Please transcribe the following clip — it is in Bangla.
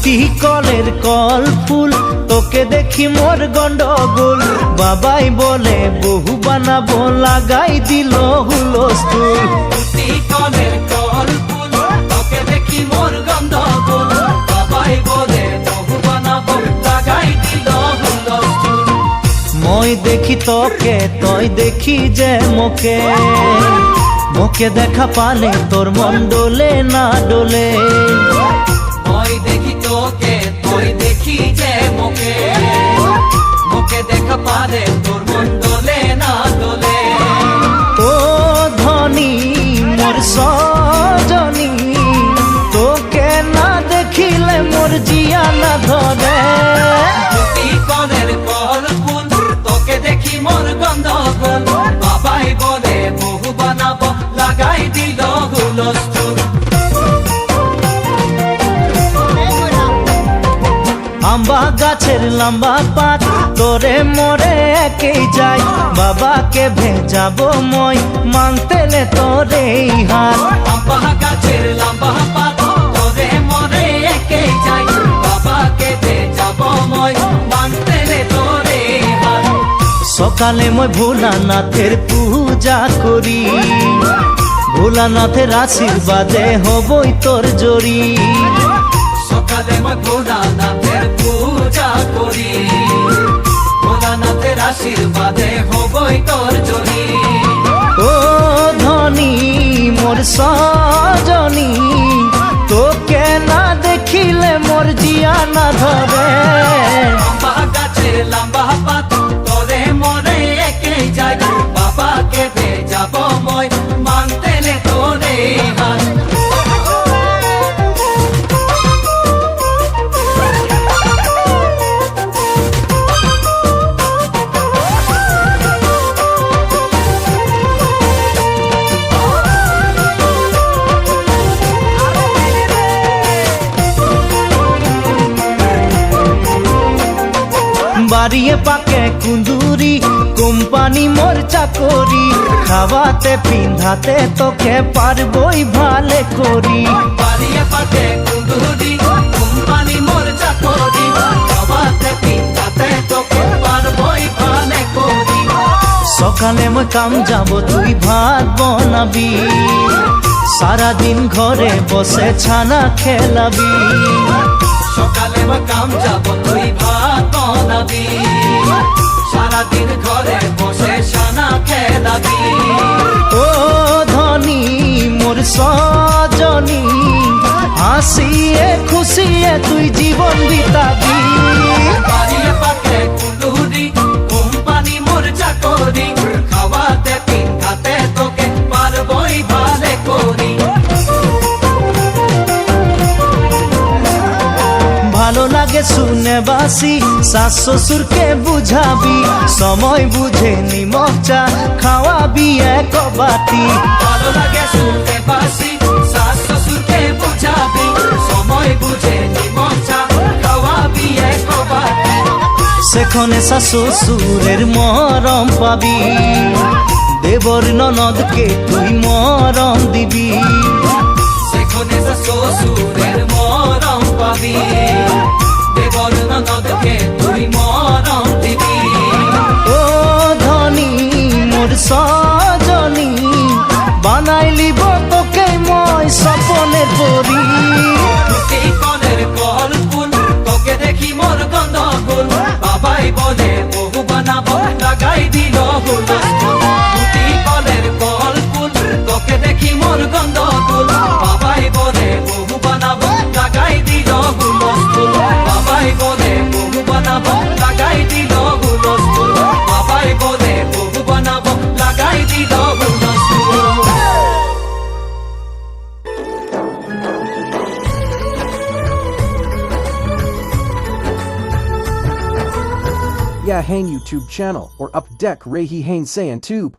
টুটি কলের কল ফুল, তোকে দেখি মোর গন্ডগোল। বাবাই বলে বহু বানাবো, লাগাই দিল হুলস্থুল। টুটি কলের কল ফুল, তোকে দেখি মোর গন্ডগোল। বাবাই বলে বহু বানাবো, লাগাই দিল হুলস্থুল। মই দেখি তোকে, তই দেখি যে মোকে, মোকে দেখা পালে তোর মন ডোলে না ডোলে। মই দেখি তোকে, তুই দেখি যে মোকে, মোকে দেখা পালে তোর মন ডোলে না ডোলে। ও ধনী মোর সজনী, তোকে না দেখিলে মোর জিয়া না ধরে। টুটি কলের কল ফুল, তোকে দেখি মোর গন্ডগোল। বাবাই বলে বহু বানাবো, লাগাই দিল হুলস্থুল। আম্বা গাছের লম্বা পাত, তোরে মোরে একেই যাই। বাবাকে ভেজাবো মই, মানতেলে তোরে হাত। আম্বা গাছের লম্বা পাত, তোরে মোরে একেই যাই। বাবাকে ভেজাবো মই, মানতেলে তোরে হাত। সকালে মই ভোলানাথের পূজা করি, ভোলানাথের আশীর্বাদে হবই তোর জড়ি। সকালে মই ভোলানাথের পূজা করি, ভোলানাথের আশীর্বাদে হবই তোর জড়ি। ও ধনী মোর সজনী, তোকে না দেখিলে মোর জিয়া না ধরে। আম্বা গাছের লম্বা পাত, তোরে মোরে একেই যাই। বাবাকে ভেজাবো মই, মানতেলে তোরে হাত। বাড়িয়ে পাকে কুন্দুরি, কোম্পানি মোর চাকরি। খাওয়াতে পিন্ধাতে তোকে পারবই ভালে করি। বাড়িয়ে পাকে কুন্দুরি, কোম্পানি মোর চাকরি। খাওয়াতে পিন্ধাতে তোকে পারবই ভালে করি। সকালে মই কাম যাব, তুই ভাত বনাবি। সারাদিন ঘরে বসে ছানা খেলাবি। সকালে মই কাম যাব, তুই ভাত বানাবি। সারাদিন ঘরে বসে ছানা খেলাবি। ও ধনী মোর সজনী, হাসিয়ে খুশিয়ে তুই জীবন বিতাবি। বাড়িয়ে পাকে কুন্দুরি, কোম্পানি মোর চাকরি। খাওয়াতে পিন্ধাতে তোকে পারবই ভালে করি। ভালো লাগে শুনে বাসি, শাশ শ্বশুরকে বুঝাবি। সময় বুঝে নিমক চা খাওয়াবি এক বাটি। ভালো লাগে শুনতে বাসি, শাশ শ্বশুরকে বুঝাবি। সময় বুঝে নিমক চা খাওয়াবি এক বাটি। সেখানে শাশ শ্বশুরের মরম পাবি, দেবর ননদকে তুই মরম দিবি। সেখানে শ্বশুরের মরম পাবি, দেবর ননদকে তুই মরম দিবি। ও ধনী মোর সজনী, বানাইলিব তোকে মই স্বপনের পরি। টুটি কলের কল ফুল, তোকে দেখি মোর গন্ডগোল। বাবাই বলে বহু বানাবো, লাগাই দিল হুলস্থুল। টুটি কলের কল ফুল, তোকে দেখি মোর গন্ডগোল। বাবাই বলে বহু বানাবো, লাগাই দিল হুলস্থুল। বাবাই বলে বহু বানাবো, লাগাই দিল হুলস্থুল। বাবাই বলে বহু বানাবো, লাগাই দিল হুলস্থুল। Yeah, Hain YouTube channel or Up Deck Rehi Hain Sayan Tube.